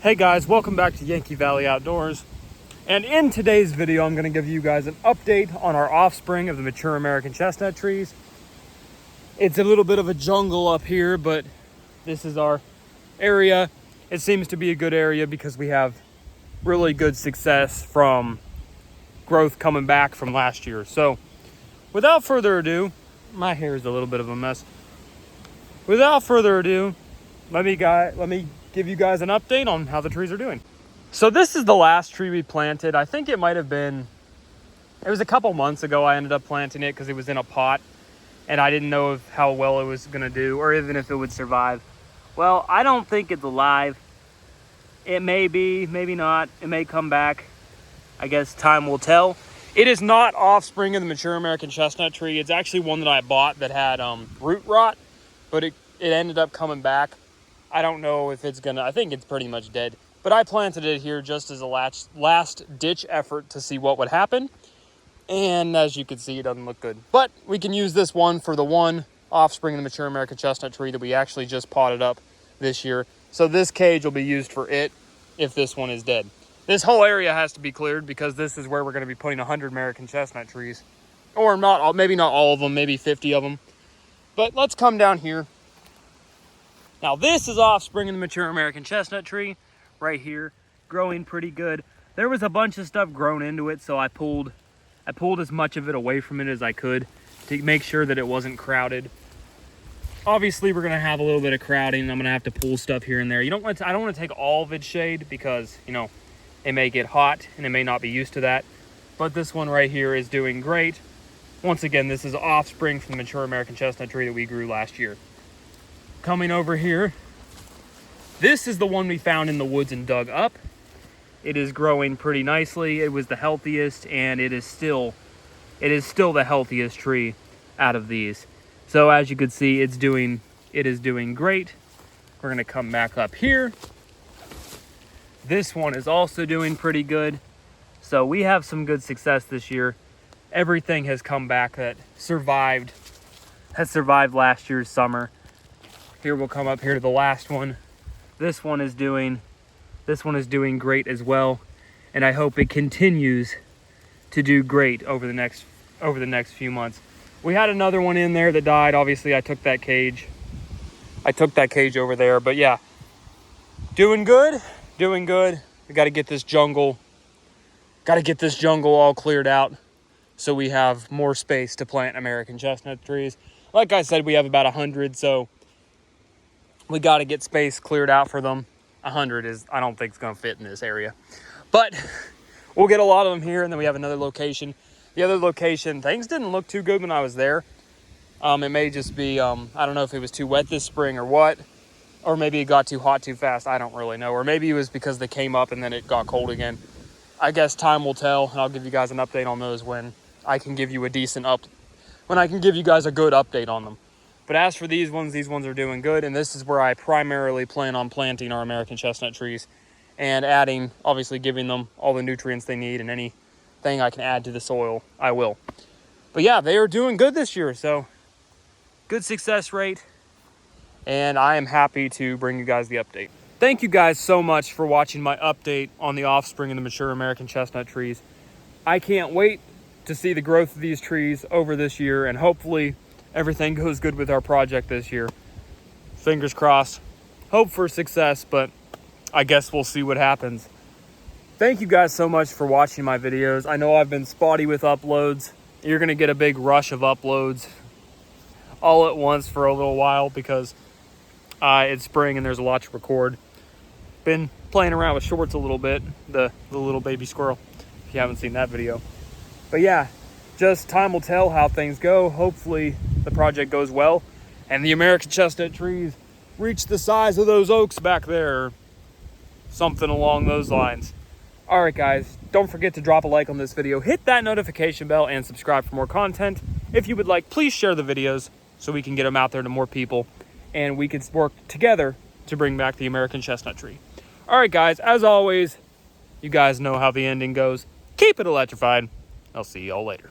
Hey guys, welcome back to Yankee Valley Outdoors. And in today's video, I'm going to give you guys an update on our offspring of the mature American chestnut trees. It's a little bit of a jungle up here, but this is our area. It seems to be a good area because we have really good success from growth coming back from last year. So without further ado, my hair is a little bit of a mess. Without further ado, let me give you guys an update on how the trees are doing. So this is the last tree we planted. I think it might have been, it was a couple months ago I ended up planting it because it was in a pot and I didn't know how well it was gonna do or even if it would survive. Well, I don't think it's alive. It may be, maybe not. It may come back. I guess time will tell. It is not offspring of the mature American chestnut tree. It's actually one that I bought that had root rot, but it ended up coming back. I don't know if it's gonna, I think it's pretty much dead. But I planted it here just as a last ditch effort to see what would happen. And as you can see, it doesn't look good. But we can use this one for the one offspring of the mature American chestnut tree that we actually just potted up this year. So this cage will be used for it if this one is dead. This whole area has to be cleared because this is where we're gonna be putting 100 American chestnut trees. Or not all, maybe not all of them, maybe 50 of them. But let's come down here. Now this is offspring of the mature American chestnut tree right here, growing pretty good. There was a bunch of stuff grown into it, so I pulled as much of it away from it as I could to make sure that it wasn't crowded. Obviously we're gonna have a little bit of crowding. I'm gonna have to pull stuff here and there. I don't want to take all of its shade because, you know, it may get hot and it may not be used to that. But this one right here is doing great. Once again, this is offspring from the mature American chestnut tree that we grew last year. Coming over here, this is the one we found in the woods and dug up. It is growing pretty nicely. It was the healthiest, and it is still the healthiest tree out of these. So as you can see, it is doing great. We're gonna come back up here. This one is also doing pretty good. So we have some good success this year. Everything has come back that has survived last year's summer. Here we'll come up here to the last one. This one is doing great as well, and I hope it continues to do great over the next few months. We had another one in there that died. Obviously, I took that cage over there, but yeah, doing good. We got to get this jungle all cleared out so we have more space to plant American chestnut trees. Like I said, we have about 100, so we got to get space cleared out for them. 100 I don't think it's going to fit in this area. But we'll get a lot of them here, and then we have another location. The other location, things didn't look too good when I was there. It may just be, I don't know if it was too wet this spring or what. Or maybe it got too hot too fast. I don't really know. Or maybe it was because they came up and then it got cold again. I guess time will tell, and I'll give you guys an update on those when I can give you a when I can give you guys a good update on them. But as for these ones are doing good, and this is where I primarily plan on planting our American chestnut trees and adding, obviously giving them all the nutrients they need, and anything I can add to the soil, I will. But yeah, they are doing good this year, so good success rate, and I am happy to bring you guys the update. Thank you guys so much for watching my update on the offspring of the mature American chestnut trees. I can't wait to see the growth of these trees over this year, and hopefully everything goes good with our project this year. Fingers crossed. Hope for success, but I guess we'll see what happens. Thank you guys so much for watching my videos. I know I've been spotty with uploads. You're gonna get a big rush of uploads all at once for a little while because it's spring and there's a lot to record. Been playing around with shorts a little bit, the little baby squirrel, if you haven't seen that video. But yeah, just time will tell how things go. Hopefully the project goes well and the American chestnut trees reach the size of those oaks back there, or something along those lines. All right, guys, don't forget to drop a like on this video, hit that notification bell, and subscribe for more content. If you would like, please share the videos so we can get them out there to more people and we can work together to bring back the American chestnut tree. All right, guys, as always, you guys know how the ending goes. Keep it electrified. I'll see y'all later.